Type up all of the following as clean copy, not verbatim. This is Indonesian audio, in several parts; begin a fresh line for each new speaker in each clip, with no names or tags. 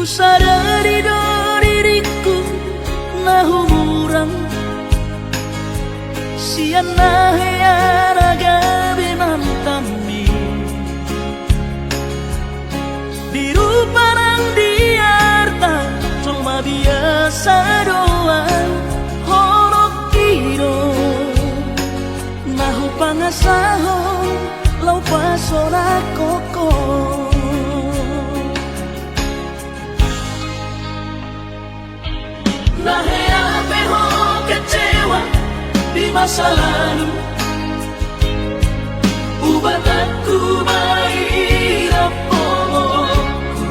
Ku sadari do diriku na humurang siana heyara gabi mantami di ruparang diarta cuma biasa doang horok kiro nahu pangasahon lau pasora koko. Nahea peho kecewa di masa lalu, ubat aku mahirap pomoku.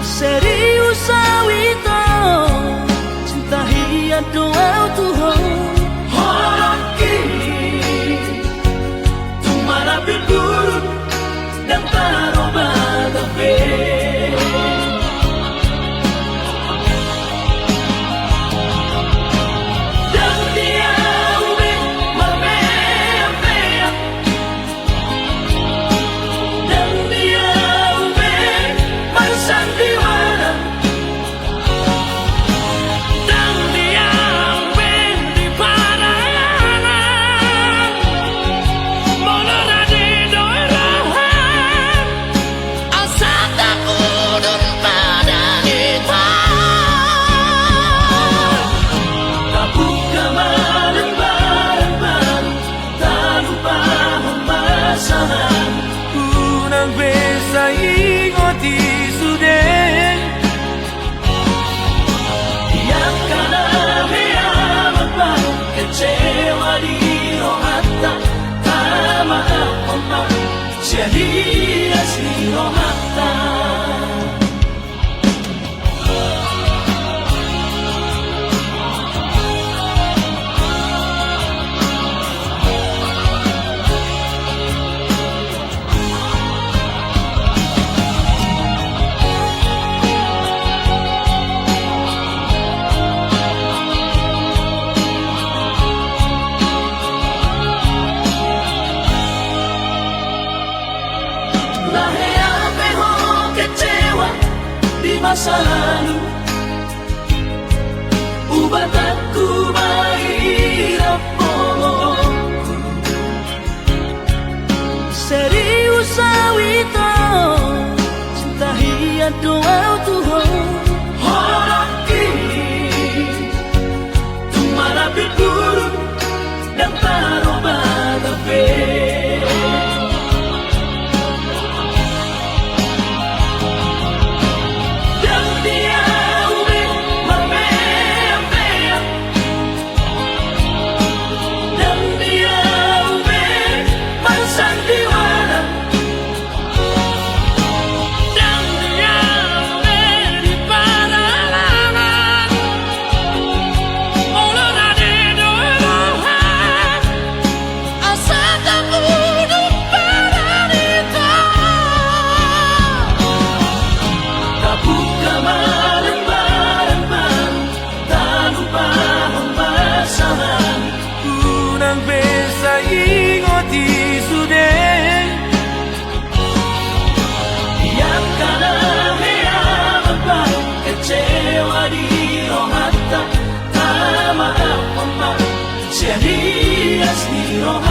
Serius awito cinta hiat doa Tuhan horok kini tumara pilgurun dan taroba tabe. Jadi asli rohata masa lalu, ubat aku mahirap pomoku. Serius awito cinta hiat doa Tuhan horok kini tumara pilgurun dan taroba tabe. Jadi asli roh